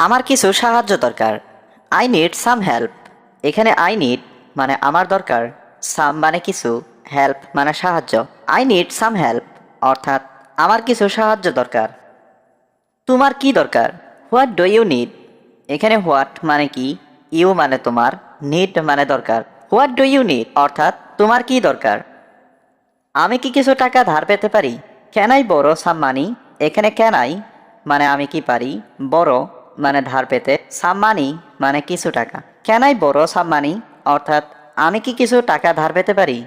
আমার কিছু সাহায্য দরকার। I need some help. এখানে আই নিড মানে আমার দরকার, সাম মানে কিছু, হেল্প মানে সাহায্য। আই নিড সাম হেল্প অর্থাৎ আমার কিছু সাহায্য দরকার। তোমার কি দরকার? What do you need. এখানে হোয়াট মানে কি, ইউ মানে তোমার, নিড মানে দরকার। হোয়াট ডু ইউ নিড অর্থাৎ তোমার কি দরকার। আমি কি কিছু টাকা ধার পেতে পারি? ক্যান আই বড়ো সাম মানি। এখানে ক্যান আই মানে আমি কি পারি, বড়ো মানে ধার পেতে, সাম মানি মানে কিছু টাকা। ক্যান আই বড়ো সাম মানি অর্থাৎ আমি কি কিছু টাকা ধার পেতে পারি?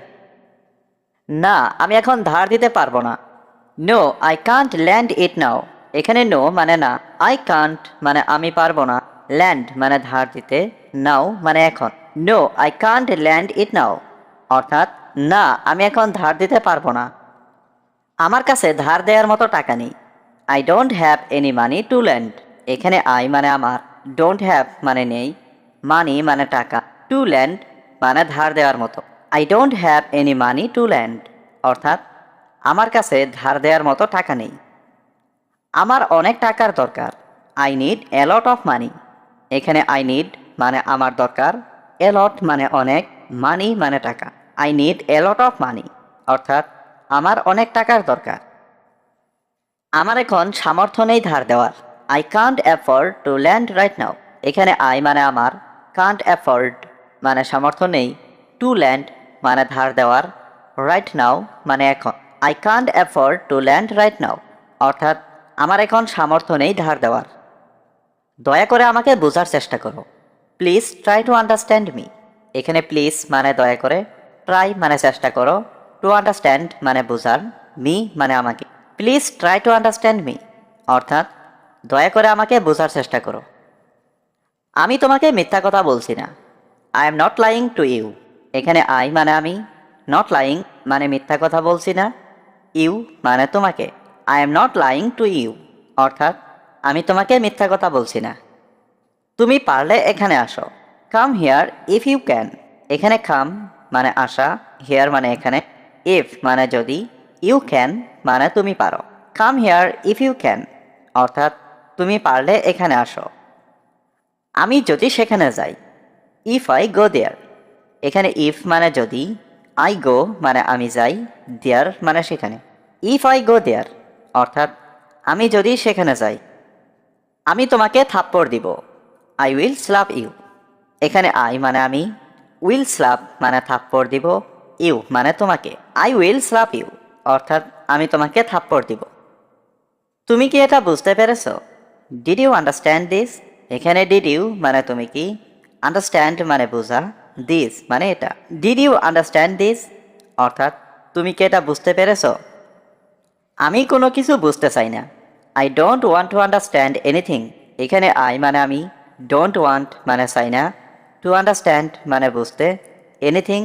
না, আমি এখন ধার দিতে পারবো না। নো আই কান্ট ল্যান্ড ইট নাও। এখানে নো মানে না, আই কান্ট মানে আমি পারবো না, ল্যান্ড মানে ধার দিতে, নাও মানে এখন। নো আই কান্ট ল্যান্ড ইট নাও অর্থাৎ না, আমি এখন ধার দিতে পারবো না। আমার কাছে ধার দেওয়ার মতো টাকা নেই। I don't have any money to land. এখানে আই মানে আমার, ডোন্ট হ্যাভ মানে নেই, মানি মানে টাকা, টু ল্যান্ড মানে ধার দেওয়ার মতো। I don't have any money to land অর্থাৎ আমার কাছে ধার দেওয়ার মতো টাকা নেই। আমার অনেক টাকার দরকার। I need a lot of money. এখানে আই নিড মানে আমার দরকার, এ লট মানে অনেক, মানি মানে টাকা। I need a lot of money অর্থাৎ আমার অনেক টাকার দরকার। আমার এখন সামর্থ্য নেই ধার দেওয়ার। I can't afford to land right now. এখানে আই মানে আমার, কান্ট অ্যাফোর্ড মানে সামর্থ্য নেই, টু ল্যান্ড মানে ধার দেওয়ার, রাইট নাও মানে এখন। I can't afford to land right now অর্থাৎ আমার এখন সামর্থ্য নেই ধার দেওয়ার। দয়া করে আমাকে বোঝার চেষ্টা করো। Please try to understand me. এখানে প্লিজ মানে দয়া করে, ট্রাই মানে চেষ্টা করো, টু আন্ডারস্ট্যান্ড মানে বোঝার, মি মানে আমাকে। Please try to understand me অর্থাৎ দয়া করে আমাকে বোঝার চেষ্টা করো। আমি তোমাকে মিথ্যা কথা বলছি না। I am not lying to you. এখানে আই মানে আমি, নট লাইং মানে মিথ্যা কথা বলছি না, ইউ মানে তোমাকে। I am not lying to you অর্থাৎ আমি তোমাকে মিথ্যা কথা বলছি না। তুমি পারলে এখানে আসো। Come here if you can. এখানে কাম মানে আসা, হিয়ার মানে এখানে, ইফ মানে যদি, ইউ ক্যান মানে তুমি পারো। Come here if you can অর্থাৎ তুমি পারলে এখানে আসো। আমি যদি সেখানে যাই। If I go there. এখানে ইফ মানে যদি, আই গো মানে আমি যাই, দেয়ার মানে সেখানে। ইফ আই গো দেয়ার অর্থাৎ আমি যদি সেখানে যাই। আমি তোমাকে থাপ্পড় দিব। I will slap you. এখানে আই মানে আমি, উইল স্ল্যাপ মানে থাপ্পড় দিব, ইউ মানে তোমাকে। আই উইল স্ল্যাপ ইউ অর্থাৎ আমি তোমাকে থাপ্পড় দিব। তুমি কি এটা বুঝতে পেরেছ? Did you understand this. এখানে ডিড ইউ মানে তুমি কি, আন্ডারস্ট্যান্ড মানে বোঝা, দিস মানে এটা। ডিড ইউ আন্ডারস্ট্যান্ড দিস অর্থাৎ তুমি কি এটা বুঝতে পেরেছ? আমি কোনো কিছু বুঝতে চাই না। I don't want to understand anything. এখানে আই মানে আমি, ডোন্ট ওয়ান্ট মানে চাই না, টু আন্ডারস্ট্যান্ড মানে বুঝতে, এনিথিং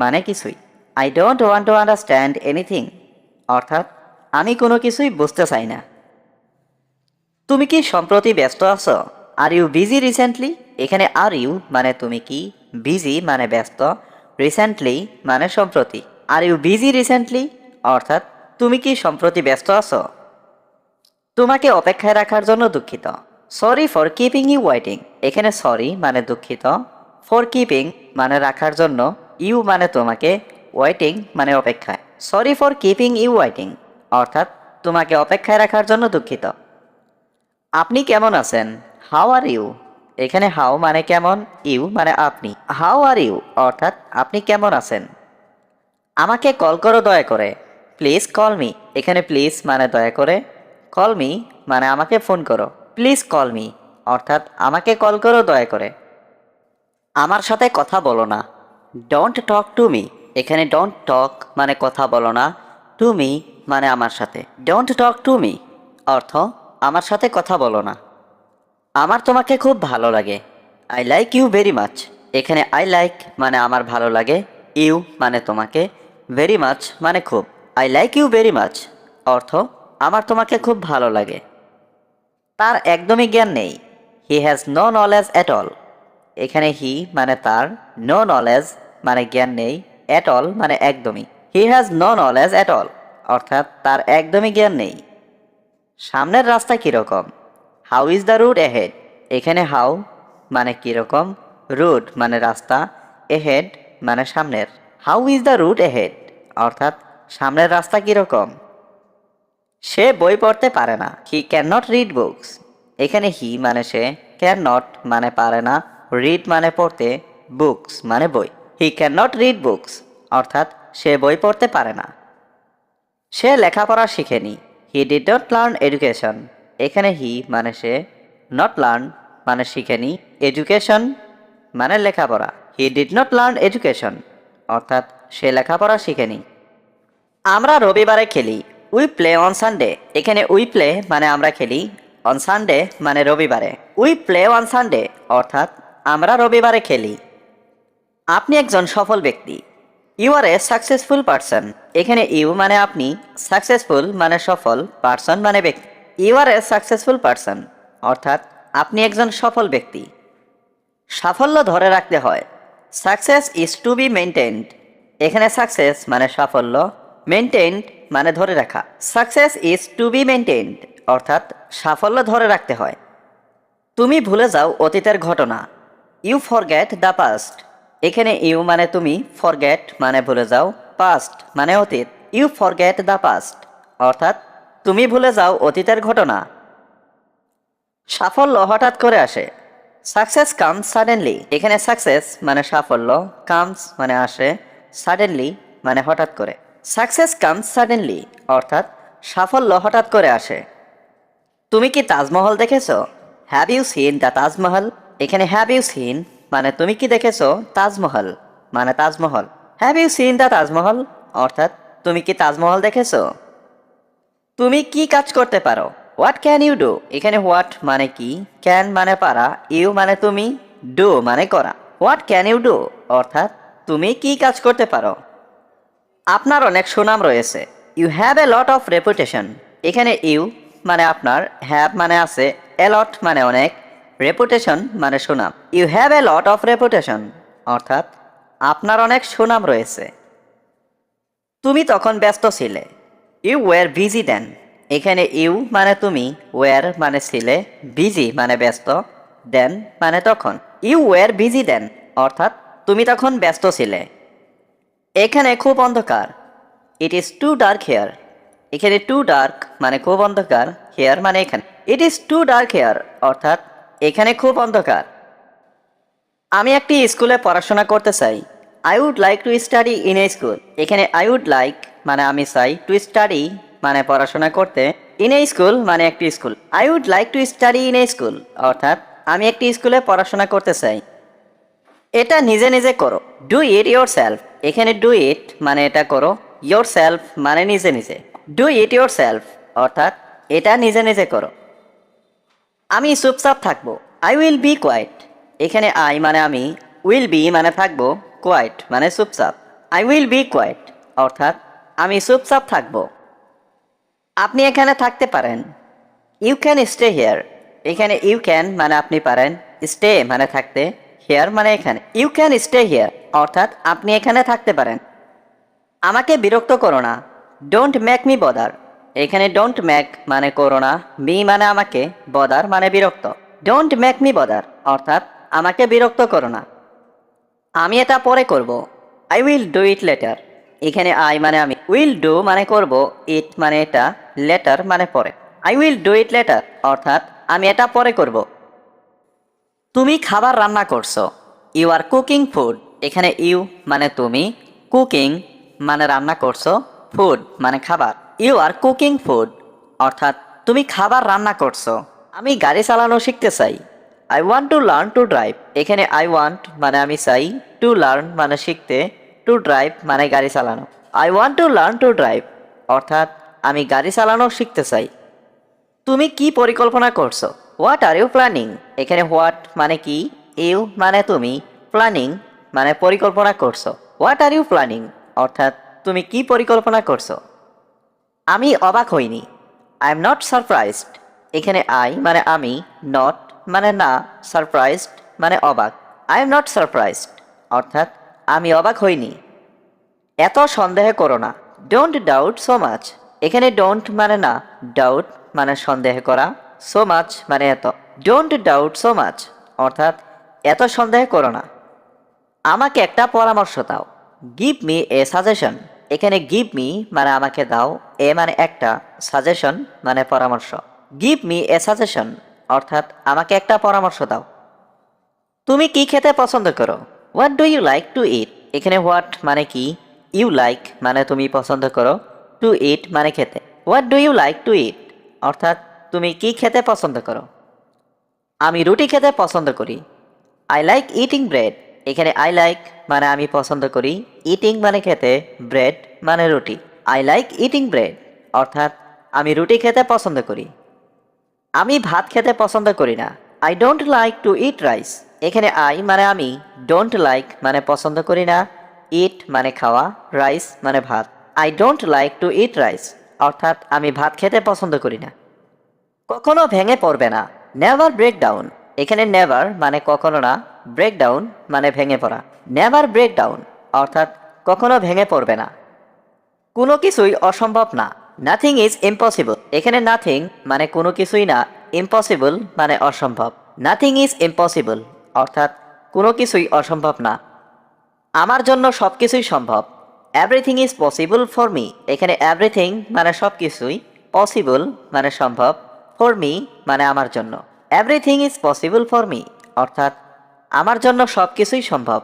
মানে কিছুই। I don't want to understand anything অর্থাৎ আমি কোনো কিছুই বুঝতে চাই না। তুমি কি সম্প্রতি ব্যস্ত আছো? Are you busy recently. এখানে আর ইউ মানে তুমি কি, বিজি মানে ব্যস্ত, রিসেন্টলি মানে সম্প্রতি। আর ইউ বিজি রিসেন্টলি অর্থাৎ তুমি কি সম্প্রতি ব্যস্ত আছো? তোমাকে অপেক্ষায় রাখার জন্য দুঃখিত। Sorry for keeping you waiting. এখানে সরি মানে দুঃখিত, ফর কিপিং মানে রাখার জন্য, ইউ মানে তোমাকে, ওয়েটিং মানে অপেক্ষায়। Sorry for keeping you waiting অর্থাৎ তোমাকে অপেক্ষায় রাখার জন্য দুঃখিত। আপনি কেমন আছেন? How are you. এখানে হাউ মানে কেমন, ইউ মানে আপনি। হাউ আর ইউ অর্থাৎ আপনি কেমন আছেন। আমাকে কল করো দয়া করে। Please call me. এখানে প্লিজ মানে দয়া করে, কল মি মানে আমাকে ফোন করো। প্লিজ কল মি অর্থাৎ আমাকে কল করো দয়া করে। আমার সাথে কথা বলো না। Don't talk to me. এখানে ডোন্ট টক মানে কথা বলো না, টু মি মানে আমার সাথে। ডোন্ট টক টু মি অর্থ আমার সাথে কথা বলো না। আমার তোমাকে খুব ভালো লাগে। I like you very much. এখানে আই লাইক মানে আমার ভালো লাগে, ইউ মানে তোমাকে, ভেরি মাচ মানে খুব। I like you very much অর্থ আমার তোমাকে খুব ভালো লাগে। তার একদমই জ্ঞান নেই। He has no knowledge at all. এখানে হি মানে তার, নো নলেজ মানে জ্ঞান নেই, অ্যাট অল মানে একদমই। He has no knowledge at all অর্থাৎ তার একদমই জ্ঞান নেই। সামনের রাস্তা কীরকম? How is the route ahead. এখানে হাউ মানে কীরকম, রুট মানে রাস্তা, এহেড মানে সামনের। How is the route ahead অর্থাৎ সামনের রাস্তা কীরকম। সে বই পড়তে পারে না। He can not read books. এখানে হি মানে সে, ক্যান নট মানে পারে না, রিড মানে পড়তে, বুকস মানে বই। He can not read books অর্থাৎ সে বই পড়তে পারে না। সে লেখাপড়া শিখেনি। He did not learn education. এখানে হি মানে সে, নট লার্ন মানে শিখেনি, এডুকেশন মানে লেখাপড়া। হি ডিড নট লার্ন এডুকেশন অর্থাৎ সে লেখাপড়া শিখেনি। আমরা রবিবারে খেলি। We play on Sunday. এখানে উই প্লে মানে আমরা খেলি, অন সানডে মানে রবিবারে। উই প্লে অন সানডে অর্থাৎ আমরা রবিবারে খেলি। আপনি একজন সফল ব্যক্তি। You are a successful person. এখানে ইউ মানে আপনি, সাকসেসফুল মানে সফল, পারসন মানে ব্যক্তি। You are a successful person অর্থাৎ আপনি একজন সফল ব্যক্তি। সাফল্য ধরে রাখতে হয়। Success is to be maintained. এখানে সাকসেস মানে সাফল্য, মেনটেন্ড মানে ধরে রাখা। Success is to be maintained অর্থাৎ সাফল্য ধরে রাখতে হয়। তুমি ভুলে যাও অতীতের ঘটনা। You forget the past. এখানে ইউ মানে তুমি, ফরগেট মানে ভুলে যাও, পাস্ট মানে অতীত। ইউ ফরগেট দ্য পাস্ট অর্থাৎ তুমি ভুলে যাও অতীতের ঘটনা। সাফল্য হঠাৎ করে আসে। Success comes suddenly. এখানে সাকসেস মানে সাফল্য, কামস মানে আসে, সাডেনলি মানে হঠাৎ করে। সাকসেস কামস সাডেনলি অর্থাৎ সাফল্য হঠাৎ করে আসে। তুমি কি তাজমহল দেখেছো? Have you seen the Taj Mahal. এখানে হ্যাভ ইউ সিন মানে তুমি কি দেখেছো, তাজমহল মানে Taj Mahal. Have you seen the Taj Mahal অর্থাৎ তুমি কি তাজমহল দেখেছো। তুমি কি কাজ করতে পারো? What can you do. এখানে হোয়াট মানে কি, ক্যান মানে পারা, ইউ মানে তুমি, ডু মানে করা। হোয়াট ক্যান ইউ ডু অর্থাৎ তুমি কি কাজ করতে পারো। আপনার অনেক সুনাম রয়েছে। You have a lot of reputation. এখানে ইউ মানে আপনার, হ্যাভ মানে আছে, এ লট মানে অনেক, রেপুটেশন মানে সুনাম। You have a lot of reputation অর্থাৎ আপনার অনেক সুনাম রয়েছে। তুমি তখন ব্যস্ত ছিলে। You were busy then. এখানে ইউ মানে তুমি, ওয়ার মানে ছিলে, বিজি মানে ব্যস্ত, দেন মানে তখন। ইউ ওয়ার বিজি দেন অর্থাৎ তুমি তখন ব্যস্ত ছিলে। এখানে খুব অন্ধকার। It is too dark here. এখানে টু ডার্ক মানে খুব অন্ধকার, হেয়ার মানে এখানে। It is too dark here অর্থাৎ এখানে খুব অন্ধকার। আমি একটি স্কুলে পড়াশোনা করতে চাই। I would like to study in a school. এখানে আই উড লাইক মানে আমি চাই, টু স্টাডি মানে পড়াশোনা করতে, ইন এ স্কুল মানে একটি স্কুল। I would like to study in a school অর্থাৎ আমি একটি স্কুলে পড়াশোনা করতে চাই। এটা নিজে নিজে করো। Do it your self. এখানে ডু ইট মানে এটা করো, ইয়োর সেলফ মানে নিজে নিজে। ডু ইট ইয়োর সেলফ অর্থাৎ এটা নিজে নিজে করো। আমি চুপচাপ থাকবো। I will be quiet. এখানে আই মানে আমি, উইল বি মানে থাকবো, কোয়াইট মানে চুপচাপ। আই উইল বি কোয়াইট অর্থাৎ আমি চুপচাপ থাকবো। আপনি এখানে থাকতে পারেন। You can stay here. এখানে ইউ ক্যান মানে আপনি পারেন, স্টে মানে থাকতে, হিয়ার মানে এখানে। ইউ ক্যান স্টে হিয়ার অর্থাৎ আপনি এখানে থাকতে পারেন। আমাকে বিরক্ত করো না। Don't make me bother. এখানে ডোন্ট মেক মানে করো না, মি মানে আমাকে, বদার মানে বিরক্ত। ডোন্ট মেক মি বদার অর্থাৎ আমাকে বিরক্ত করো না। আমি এটা পরে করব। I will do it letter. এখানে আই মানে আমি, উইল ডু মানে করব, ইট মানে এটা, লেটার মানে পরে। I will do it later অর্থাৎ আমি এটা পরে করব। তুমি খাবার রান্না করছো। You are cooking food. এখানে ইউ মানে তুমি, কুকিং মানে রান্না করছো, ফুড মানে খাবার। ইউ আর কুকিং ফুড অর্থাৎ তুমি খাবার রান্না করছো। আমি গাড়ি চালানো শিখতে চাই। I want to learn to drive. এখানে আই ওয়ান্ট মানে আমি চাই, টু লার্ন মানে শিখতে, টু ড্রাইভ মানে গাড়ি চালানো। I want to learn to drive অর্থাৎ আমি গাড়ি চালানো শিখতে চাই। তুমি কি পরিকল্পনা করছো? What are you planning. এখানে হোয়াট মানে কি, ইউ মানে তুমি, প্ল্যানিং মানে পরিকল্পনা করছো। হোয়াট আর ইউ প্ল্যানিং অর্থাৎ তুমি কি পরিকল্পনা করছো। আমি অবাক হইনি। I am not surprised. এখানে আই মানে আমি, নট মানে না, সারপ্রাইজড মানে অবাক। আই এম নট সারপ্রাইজড অর্থাৎ আমি অবাক হইনি। এত সন্দেহ করো না। Don't doubt so much. এখানে ডোন্ট মানে না, ডাউট মানে সন্দেহ করা, সো মাচ মানে এত। ডোন্ট ডাউট সো মাচ অর্থাৎ এত সন্দেহ করো না। আমাকে একটা পরামর্শ দাও। Give me a suggestion. এখানে গিভ মি মানে আমাকে দাও, এ মানে একটা, সাজেশন মানে পরামর্শ। গিভ মি এ সাজেশন অর্থাৎ আমাকে একটা পরামর্শ দাও। তুমি কি খেতে পছন্দ করো? What do you like to eat. এখানে হোয়াট মানে কি, ইউ লাইক মানে তুমি পছন্দ করো, টু ইট মানে খেতে। What do you like to eat অর্থাৎ তুমি কি খেতে পছন্দ করো। আমি রুটি খেতে পছন্দ করি। I like eating bread. এখানে আই লাইক মানে আমি পছন্দ করি, ইটিং মানে খেতে, ব্রেড মানে রুটি। আই লাইক ইটিং ব্রেড অর্থাৎ আমি রুটি খেতে পছন্দ করি। আমি ভাত খেতে পছন্দ করি না। I don't like to eat rice. এখানে আই মানে আমি, ডোন্ট লাইক মানে পছন্দ করি না, ইট মানে খাওয়া, রাইস মানে ভাত। I don't like to eat rice অর্থাৎ আমি ভাত খেতে পছন্দ করি না। কখনো ভেঙে পড়বে না। Never break down. এখানে নেভার মানে কখনো না, ব্রেক ডাউন মানে ভেঙে পড়া। নেভার ব্রেক ডাউন অর্থাৎ কখনো ভেঙে পড়বে না। কোনো কিছুই অসম্ভব না। Nothing is impossible. এখানে নাথিং মানে কোনো কিছুই না, ইম্পসিবল মানে অসম্ভব। নাথিং ইজ ইম্পসিবল অর্থাৎ কোনো কিছুই অসম্ভব না। আমার জন্য সব কিছুই সম্ভব। Everything is possible for me. এখানে এভরিথিং মানে সব কিছুই, পসিবল মানে সম্ভব, ফর মি মানে আমার জন্য। Everything is possible for me অর্থাৎ আমার জন্য সব কিছুই সম্ভব।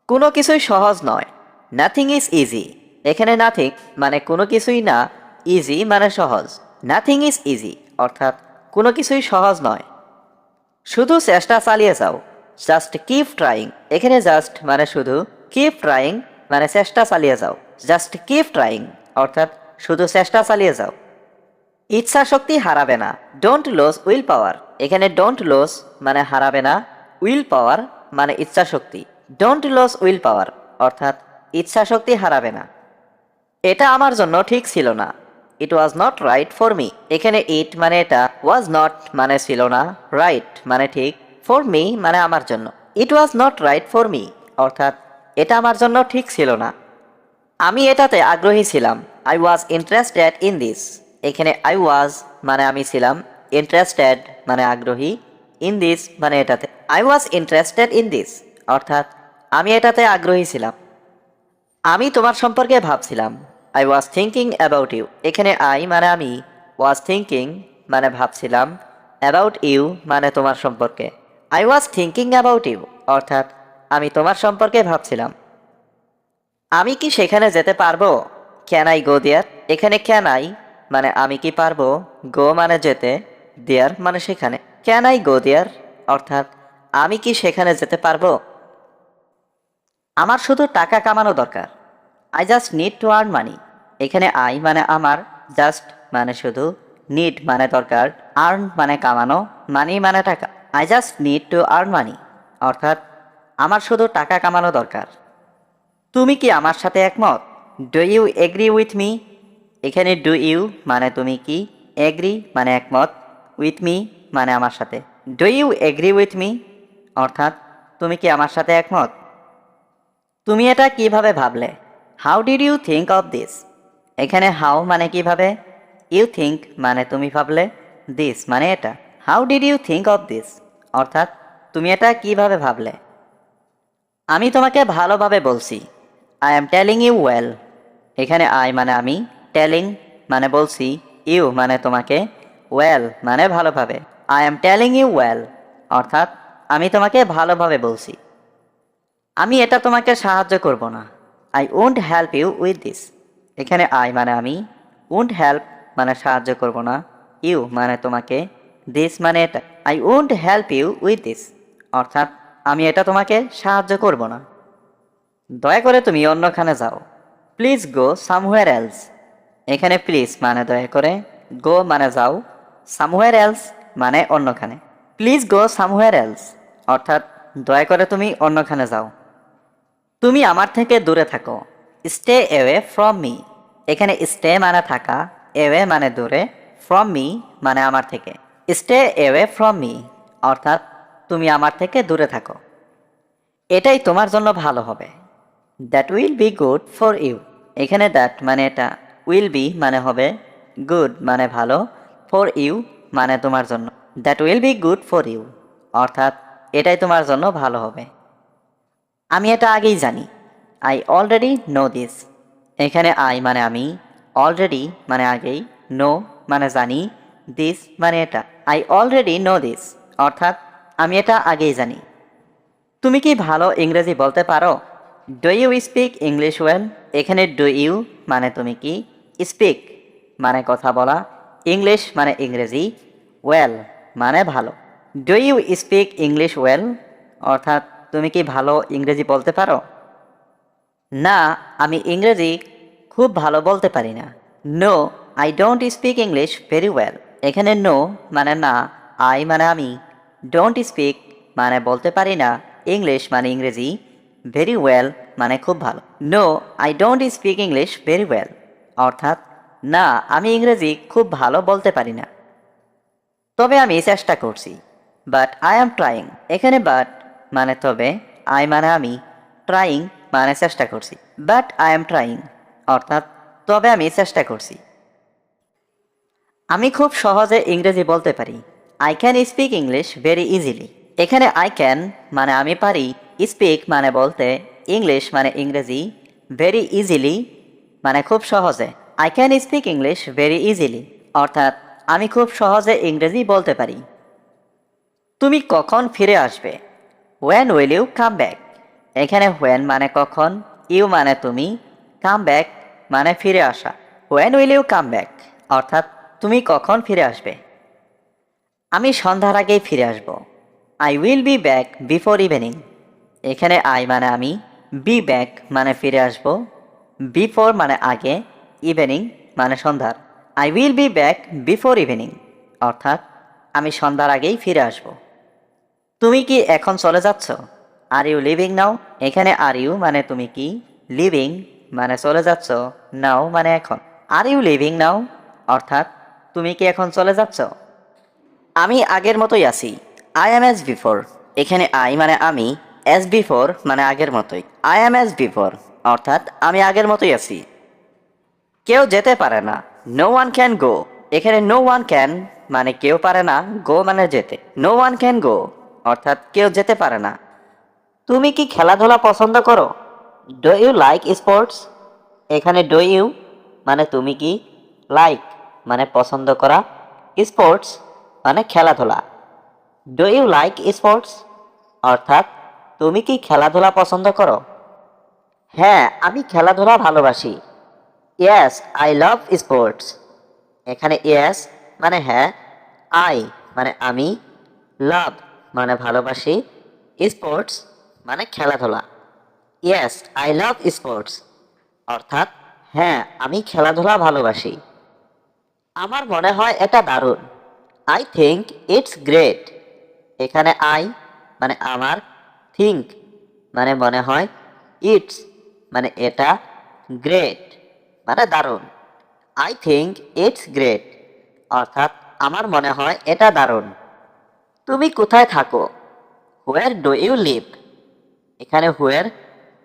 কোনো কিছুই সহজ নয়। Nothing is easy. এখানে নাথিং মানে কোনো কিছুই না, ইজি মানে সহজ। নাথিং ইজ ইজি অর্থাৎ কোনো কিছুই সহজ নয়। শুধু চেষ্টা চালিয়ে যাও। Just keep trying. এখানে জাস্ট মানে শুধু, কিপ ট্রাইং মানে চেষ্টা চালিয়ে যাও। জাস্ট কিপ ট্রাইং অর্থাৎ শুধু চেষ্টা চালিয়ে যাও। ইচ্ছা শক্তি হারাবে না। Don't lose will power. এখানে ডোন্ট লস মানে হারাবে না, উইল পাওয়ার মানে ইচ্ছা শক্তি। ডোন্ট লস উইল পাওয়ার অর্থাৎ ইচ্ছা শক্তি হারাবে না। এটা আমার জন্য ঠিক ছিল না। It was not right for me. এখানে ইট মানে এটা, ওয়াজ নট মানে ছিল না, রাইট মানে ঠিক, ফর মি মানে আমার জন্য। It was not right for me অর্থাৎ এটা আমার জন্য ঠিক ছিল না। আমি এটাতে আগ্রহী ছিলাম। I was interested in this. এখানে আই ওয়াজ মানে আমি ছিলাম, ইন্টারেস্টেড মানে আগ্রহী, ইন দিস মানে এটাতে। I was interested in this অর্থাৎ আমি এটাতে আগ্রহী ছিলাম। আমি তোমার সম্পর্কে ভাবছিলাম। I was thinking about you. এখানে আই মানে আমি, ওয়াজ থিঙ্কিং মানে ভাবছিলাম, অ্যাবাউট ইউ মানে তোমার সম্পর্কে। I was thinking about you অর্থাৎ আমি তোমার সম্পর্কে ভাবছিলাম। আমি কি সেখানে যেতে পারবো? Can I go there. এখানে ক্যান আই মানে আমি কি পারবো, গো মানে যেতে, দেয়ার মানে সেখানে। ক্যান আই গো দেয়ার অর্থাৎ আমি কি সেখানে যেতে পারবো? আমার শুধু টাকা কামানো দরকার। I just need to earn money. এখানে আই মানে আমার, জাস্ট মানে শুধু, নিড মানে দরকার, আর্ন মানে কামানো, মানি মানে টাকা। I just need to earn money অর্থাৎ আমার শুধু টাকা কামানো দরকার। তুমি কি আমার সাথে একমত? Do you agree with me. এখানে ডু ইউ মানে তুমি কি, এগ্রি মানে একমত, উইথ মি মানে আমার সাথে। Do you agree with me অর্থাৎ তুমি কি আমার সাথে একমত? তুমি এটা কিভাবে ভাবলে? How did you think of this. এখানে হাউ মানে কিভাবে, ইউ থিঙ্ক মানে তুমি ভাবলে, দিস মানে এটা। How did you think of this অর্থাৎ তুমি এটা কিভাবে ভাবলে? আমি তোমাকে ভালোভাবে বলছি। I am telling you well. এখানে আই মানে আমি, টেলিং মানে বলছি, ইউ মানে তোমাকে, ওয়েল মানে ভালোভাবে। I am telling you well অর্থাৎ আমি তোমাকে ভালোভাবে বলছি। আমি এটা তোমাকে সাহায্য করব না। I won't help you with this. এখানে আই মানে আমি, ওন্ট হেল্প মানে সাহায্য করব না, ইউ মানে তোমাকে, দিস মানে এটা। I won't help you with this অর্থাৎ আমি এটা তোমাকে সাহায্য করব না। দয়া করে তুমি অন্যখানে যাও। Please go somewhere else. এখানে প্লিজ মানে দয়া করে, গো মানে যাও, সামহুয়ার এলস মানে অন্যখানে। প্লিজ গো সামহুয়ার এলস অর্থাৎ দয়া করে তুমি অন্যখানে যাও। তুমি আমার থেকে দূরে থাকো। Stay away from me. এখানে স্টে মানে থাকা, এওয়ে মানে দূরে, ফ্রম মি মানে আমার থেকে। স্টে এওয়ে ফ্রম মি অর্থাৎ তুমি আমার থেকে দূরে থাকো। এটাই তোমার জন্য ভালো হবে। That will be good for you. এখানে দ্যাট মানে এটা, উইল বি মানে হবে, গুড মানে ভালো, ফর ইউ মানে তোমার জন্য। That will be good for you অর্থাৎ এটাই তোমার জন্য ভালো হবে। আমি এটা আগেই জানি। I already no this. এখানে আই মানে আমি, অলরেডি মানে আগেই, নো মানে জানি, দিস মানে এটা। আই অলরেডি নো দিস অর্থাৎ আমি এটা আগেই জানি। তুমি কি ভালো ইংরেজি বলতে পারো? Do you speak English well? এখানে ডু ইউ মানে তুমি কি, স্পিক মানে কথা বলা, ইংলিশ মানে ইংরেজি, ওয়েল মানে ভালো। Do you speak English well অর্থাৎ তুমি কি ভালো ইংরেজি বলতে পারো? না, আমি ইংরেজি খুব ভালো বলতে পারি না। No, I don't speak English very well. এখানে নো মানে না, আই মানে আমি, ডোন্ট স্পিক মানে বলতে পারি না, ইংলিশ মানে ইংরেজি, ভেরি ওয়েল মানে খুব ভালো। No, I don't speak English very well অর্থাৎ না, আমি ইংরেজি খুব ভালো বলতে পারি না, তবে আমি চেষ্টা করছি। But I am trying. এখানে বাট মানে তবে, আই মানে আমি, ট্রাইং মানে চেষ্টা করছি। বাট আই এম ট্রাইং অর্থাৎ তবে আমি চেষ্টা করছি। আমি খুব সহজে ইংরেজি বলতে পারি। I can speak English very easily. এখানে আই ক্যান মানে আমি পারি, স্পিক মানে বলতে, ইংলিশ মানে ইংরেজি, ভেরি ইজিলি মানে খুব সহজে। I can speak English very easily অর্থাৎ আমি খুব সহজে ইংরেজি বলতে পারি। তুমি কখন ফিরে আসবে? When will you come back? এখানে হোয়েন মানে কখন, ইউ মানে তুমি, কাম ব্যাক মানে ফিরে আসা। When will you come back অর্থাৎ তুমি কখন ফিরে আসবে? আমি সন্ধ্যার আগেই ফিরে আসব। I will be back before evening. এখানে আই মানে আমি, বি ব্যাক মানে ফিরে আসব, বিফোর মানে আগে, ইভিনিং মানে সন্ধ্যার। I will be back before evening অর্থাৎ আমি সন্ধ্যার আগেই ফিরে আসব। তুমি কি এখন চলে যাচ্ছ? আর ইউ লিভিং নাও? এখানে আর ইউ মানে তুমি কি, লিভিং মানে চলে যাচ্ছ, নাও মানে এখন। আর ইউ লিভিং নাও অর্থাৎ তুমি কি এখন চলে যাচ্ছ? আমি আগের মতোই আছি। I am as before. এখানে আই মানে আমি, অ্যাজ বিফোর মানে আগের মতোই। আই অ্যাম অ্যাজ বিফোর অর্থাৎ আমি আগের মতোই আছি। কেউ যেতে পারে না। No one can go. এখানে নো ওয়ান ক্যান মানে কেউ পারে না, গো মানে যেতে। নো ওয়ান ক্যান গো অর্থাৎ কেউ যেতে পারে না। তুমি কি খেলাধুলা পছন্দ করো? Do you like sports? এখানে ডু ইউ মানে তুমি কি, লাইক মানে পছন্দ করা, স্পোর্টস মানে খেলাধুলা। ডু ইউ লাইক স্পোর্টস অর্থাৎ তুমি কি খেলাধুলা পছন্দ করো? হ্যাঁ, আমি খেলাধুলা ভালোবাসি। Yes, I love sports. এখানে ইয়েস মানে হ্যাঁ, আই মানে আমি, লাভ মানে ভালোবাসি, স্পোর্টস মানে খেলাধুলা। ইয়েস, আই লাভ স্পোর্টস অর্থাৎ হ্যাঁ, আমি খেলাধুলা ভালোবাসি। আমার মনে হয় এটা দারুণ। I think it's great. এখানে আই মানে আমার, থিঙ্ক মানে মনে হয়, ইটস মানে এটা, গ্রেট মানে দারুণ। আই থিঙ্ক ইটস গ্রেট অর্থাৎ আমার মনে হয় এটা দারুণ। তুমি কোথায় থাকো? Where do you live? এখানে হোয়ার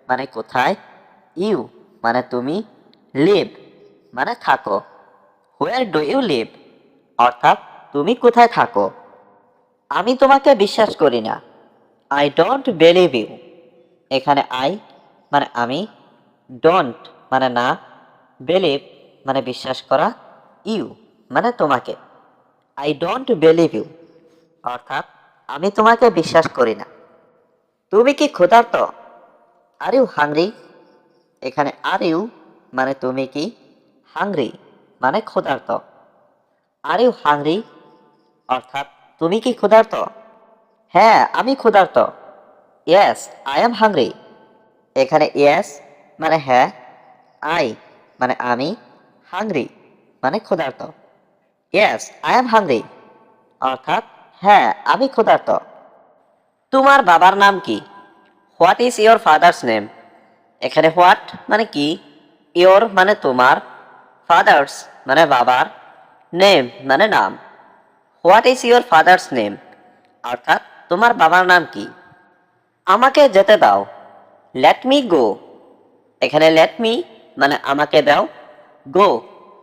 মানে কোথায়, ইউ মানে তুমি, লিভ মানে থাকো। হোয়ার ডু ইউ লিভ অর্থাৎ তুমি কোথায় থাকো? আমি তোমাকে বিশ্বাস করি না। I don't believe you. এখানে আই মানে আমি, ডোন্ট মানে না, বিলিভ মানে বিশ্বাস করা, ইউ মানে তোমাকে। আই ডোন্ট বিলিভ ইউ অর্থাৎ আমি তোমাকে বিশ্বাস করি না। তুমি কি ক্ষুধার্ত? Are you hungry? এখানে আর ইউ মানে তুমি কি, হাংরি মানে ক্ষুধার্ত। আর ইউ হাংরি অর্থাৎ তুমি কি ক্ষুধার্ত? হ্যাঁ, আমি ক্ষুধার্ত। Yes, I am hungry. এখানে ইয়েস মানে হ্যাঁ, আই মানে আমি, হাংরি মানে ক্ষুধার্ত। ইয়েস, আই এম হাংরি অর্থাৎ হ্যাঁ, আমি ক্ষুধার্ত। তোমার বাবার নাম কি? What is your father's name? এখানে হোয়াট মানে কি, ইয়োর মানে তোমার, ফাদার্স মানে বাবার, নেম মানে নাম। What is your father's name? অর্থাৎ তোমার বাবার নাম কি? আমাকে যেতে দাও। Let me go. এখানে লেট মি মানে আমাকে দাও, গো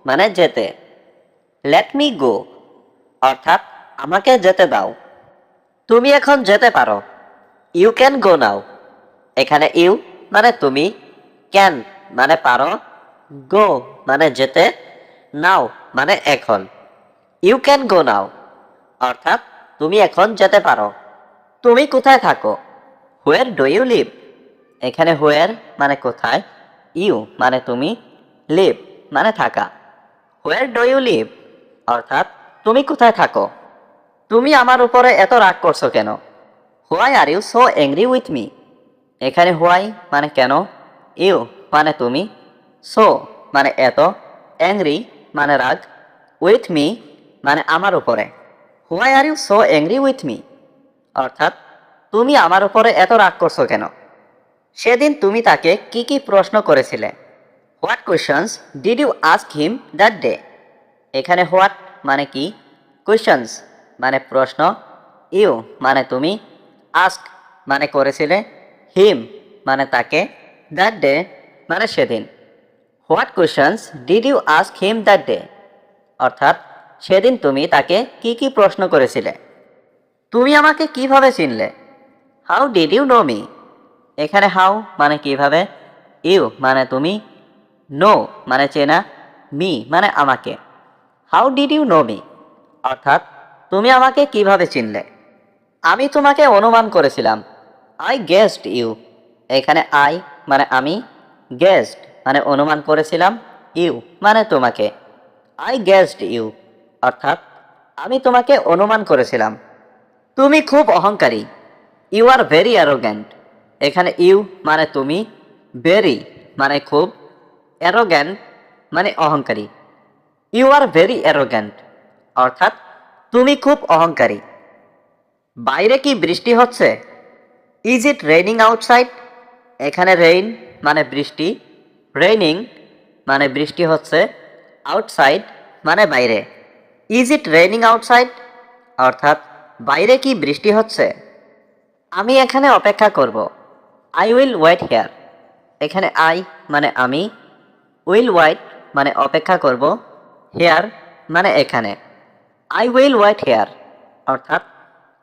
মানে যেতে। লেট মি গো অর্থাৎ আমাকে যেতে দাও। তুমি এখন যেতে পারো। ইউ ক্যান গো নাও। এখানে ইউ মানে তুমি, ক্যান মানে পারো, গো মানে যেতে, নাও মানে এখন। ইউ ক্যান গো নাও অর্থাৎ তুমি এখন যেতে পারো। তুমি কোথায় থাকো? Where do you live? এখানে হোয়ার মানে কোথায়, ইউ মানে তুমি, লিভ মানে থাকা। হোয়ার ডু ইউ লিভ অর্থাৎ তুমি কোথায় থাকো? তুমি আমার উপরে এত রাগ করছো কেন? Why are you so angry with me? এখানে হোয়াই মানে কেন, ইউ মানে তুমি, সো মানে এত, অ্যাংরি মানে রাগ, উইথ মি মানে আমার উপরে। Why are you so angry with me অর্থাৎ তুমি আমার উপরে এত রাগ করছো কেন? সেদিন তুমি তাকে কি কি প্রশ্ন করেছিলে? What questions did you ask him that day? এখানে হোয়াট মানে কি, কোয়েশ্চনস মানে প্রশ্ন, ইউ মানে তুমি, আস্ক মানে করেছিলে, হিম মানে তাকে, দ্যাট ডে মানে সেদিন। What questions did you ask him that day অর্থাৎ সেদিন তুমি তাকে কি কি প্রশ্ন করেছিলে? তুমি আমাকে কিভাবে চিনলে? How did you know me? এখানে হাউ মানে কিভাবে, ইউ মানে তুমি, নো মানে চেনা, মি মানে আমাকে। How did you know me অর্থাৎ তুমি আমাকে কিভাবে চিনলে? আমি তোমাকে অনুমান করেছিলাম। I guessed you. এখানে আই মানে আমি, গেসড মানে অনুমান করেছিলাম, ইউ মানে তোমাকে। আই গেসড ইউ অর্থাৎ আমি তোমাকে অনুমান করেছিলাম। তুমি খুব অহংকারী। You are very arrogant. এখানে ইউ মানে তুমি, ভেরি মানে খুব, অ্যারোগ্যান্ট মানে অহংকারী। ইউ আর ভেরি অ্যারোগ্যান্ট অর্থাৎ তুমি খুব অহংকারী। বাইরে কি বৃষ্টি হচ্ছে? Is it raining outside? এখানে রেইন মানে বৃষ্টি, রেইনিং মানে বৃষ্টি হচ্ছে, আউটসাইড মানে বাইরে। ইজ ইট রেইনিং আউটসাইড অর্থাৎ বাইরে কি বৃষ্টি হচ্ছে? আমি এখানে অপেক্ষা করব। I will wait here. এখানে আই মানে আমি, উইল ওয়েট মানে অপেক্ষা করব, হেয়ার মানে এখানে। আই উইল ওয়েট হেয়ার অর্থাৎ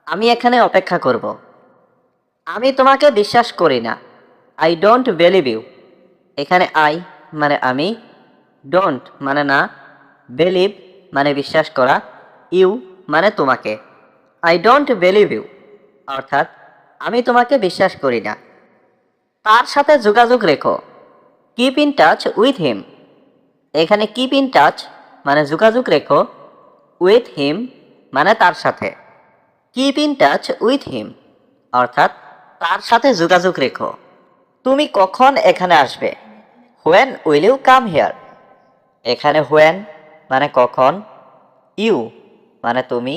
আমি এখানে অপেক্ষা করব। আমি তোমাকে বিশ্বাস করি না। I don't believe you. এখানে আই মানে আমি, ডোন্ট মানে না, বিলিভ মানে বিশ্বাস করা, ইউ মানে তোমাকে। আই ডোন্ট বিলিভ ইউ অর্থাৎ আমি তোমাকে বিশ্বাস করি না। তার সাথে যোগাযোগ রেখো। কিপ ইন টাচ উইথ হিম। এখানে কিপ ইন টাচ মানে যোগাযোগ রেখো, উইথ হিম মানে তার সাথে। Keep in touch with him অর্থাৎ তার সাথে যোগাযোগ রেখো। তুমি কখন এখানে আসবে? When will you come here? এখানে হোয়েন মানে কখন, ইউ মানে তুমি,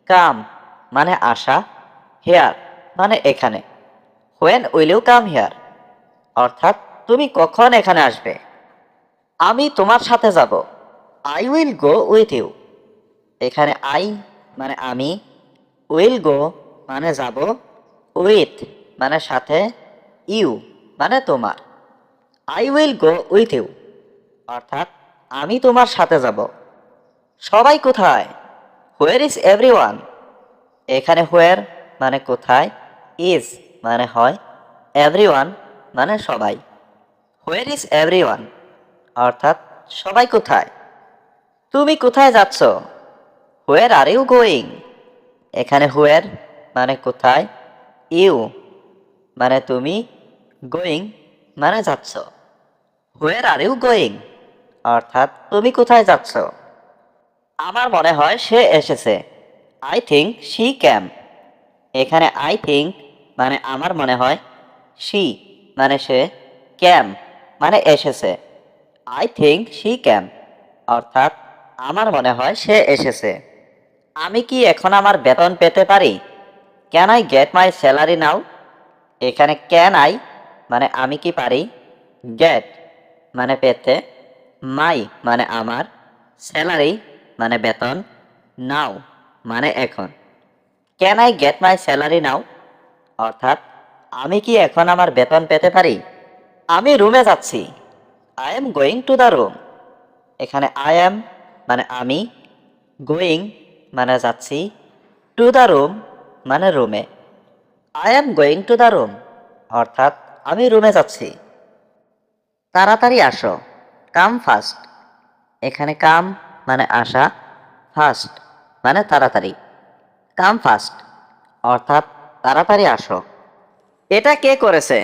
কাম মানে আসা, হেয়ার মানে এখানে। When will you come here অর্থাৎ তুমি কখন এখানে আসবে? আমি তোমার সাথে যাব। I will go with you. এখানে আই মানে আমি, উইল গো মানে যাব, উইথ মানে সাথে, ইউ মানে তোমার। I will go with you অর্থাৎ আমি তোমার সাথে যাব। সবাই কোথায়? Where is everyone? এখানে হোয়ার মানে কোথায়, ইজ মানে হয়, এভরিওয়ান মানে সবাই। হোয়ার ইজ এভরিওয়ান অর্থাৎ সবাই কোথায়? তুমি কোথায় যাচ্ছ? হোয়ার আর ইউ গোয়িং? এখানে হোয়ার মানে কোথায়, ইউ মানে তুমি, গোয়িং মানে যাচ্ছ। হোয়ার আর ইউ গোয়িং অর্থাৎ তুমি কোথায় যাচ্ছ? আমার মনে হয় সে এসেছে। আই থিঙ্ক শি ক্যাম। এখানে আই থিঙ্ক মানে আমার মনে হয়, শি মানে সে, ক্যাম মানে এসেছে। আই থিঙ্ক শি ক্যাম অর্থাৎ আমার মনে হয় সে এসেছে। আমি কি এখন আমার বেতন পেতে পারি? Can I get my salary now? এখানে ক্যান আই মানে আমি কি পারি, গেট মানে পেতে, মাই মানে আমার, স্যালারি মানে বেতন, নাও মানে এখন। Can I get my salary now? অর্থাৎ আমি কি এখন আমার বেতন পেতে পারি? আমি রুমে যাচ্ছি। I am going to the room. এখানে আই এম মানে আমি, গোয়িং মানে যাচ্ছি, টু দ্য রুম মানে রুমে। I am going to the room অর্থাৎ আমি রুমে যাচ্ছি। তাড়াতাড়ি আসো, কাম ফাস্ট। এখানে কাম মানে আসা, ফাস্ট মানে তাড়াতাড়ি। কাম ফাস্ট অর্থাৎ তাড়াতাড়ি আসো। এটা কে করেছে?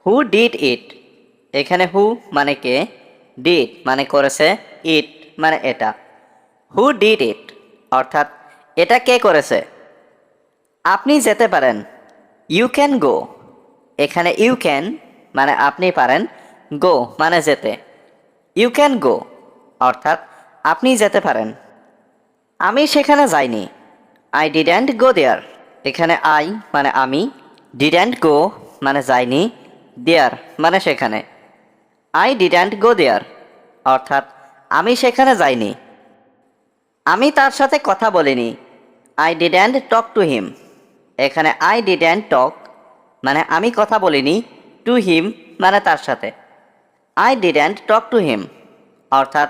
Who did it? এখানে হু মানে কে, ডিড মানে করেছে, ইট মানে এটা। হু ডিড ইট অর্থাৎ এটা কে করেছে? আপনি যেতে পারেন। You can go. এখানে ইউ ক্যান মানে আপনি পারেন, গো মানে যেতে। ইউ ক্যান গো অর্থাৎ আপনি যেতে পারেন। আমি সেখানে যাইনি। I didn't go there. এখানে আই মানে আমি, ডিডেন্ট গো মানে যাইনি, দেয়ার মানে সেখানে। আই ডিডেন্ট গো দেয়ার অর্থাৎ আমি সেখানে যাইনি। আমি তার সাথে কথা বলিনি। I didn't talk to him. এখানে আই ডিডেন্ট টক মানে আমি কথা বলিনি, টু হিম মানে তার সাথে। I didn't talk to him অর্থাৎ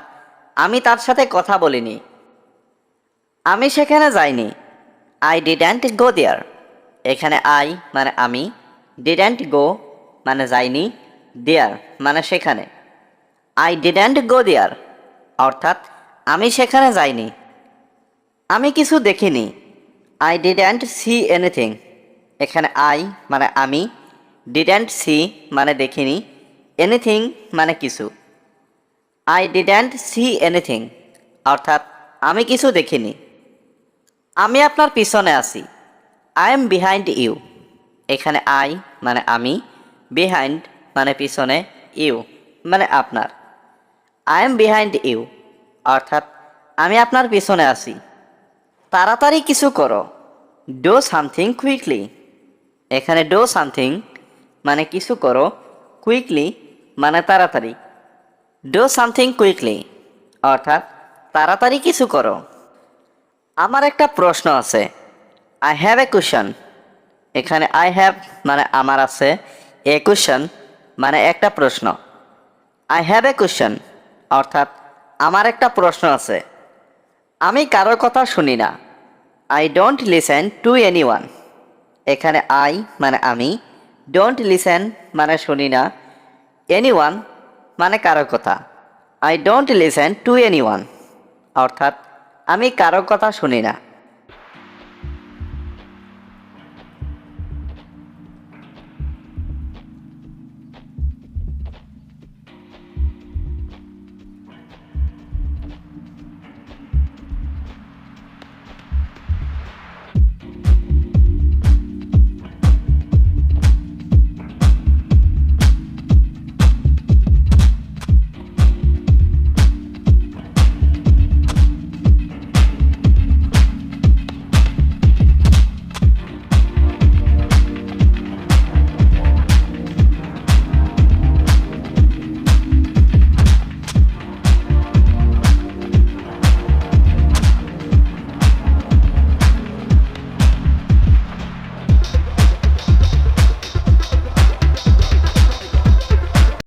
আমি তার সাথে কথা বলিনি। আমি সেখানে যাইনি। I didn't go there. এখানে আই মানে আমি, ডিডেন্ট গো মানে যাইনি, দেয়ার মানে সেখানে। আই ডিডেন্ট গো দেয়ার অর্থাৎ আমি সেখানে যাইনি। আমি কিছু দেখিনি। I didn't see anything. এখানে আই মানে আমি, ডিডেন্ট সি মানে দেখিনি, এনিথিং মানে কিছু। আই ডিডেন্ট সি এনিথিং অর্থাৎ আমি কিছু দেখিনি। আমি আপনার পিছনে আছি। I am behind you. এখানে আই মানে আমি, বিহাইন্ড মানে পিছনে, ইউ মানে আপনার। আই এম বিহাইন্ড ইউ অর্থাৎ আমি আপনার পিছনে আছি। তাড়াতাড়ি কিছু করো। Do something quickly. এখানে ডু সামথিং মানে কিছু করো, কুইকলি মানে তাড়াতাড়ি। ডু সামথিং কুইকলি অর্থাৎ তাড়াতাড়ি কিছু করো। আমার একটা প্রশ্ন আছে। I have a question. এখানে আই হ্যাভ মানে আমার আছে, এ কোয়েশ্চন মানে একটা প্রশ্ন। আই হ্যাভ এ কোয়েশ্চন অর্থাৎ আমার একটা প্রশ্ন আছে। আমি কারোর কথা শুনি না। I don't listen to anyone. এখানে আই মানে আমি, ডোন্ট লিসেন মানে শুনি না, এনিওয়ান মানে কারোর কথা। I don't listen to anyone অর্থাৎ আমি কারোর কথা শুনি না।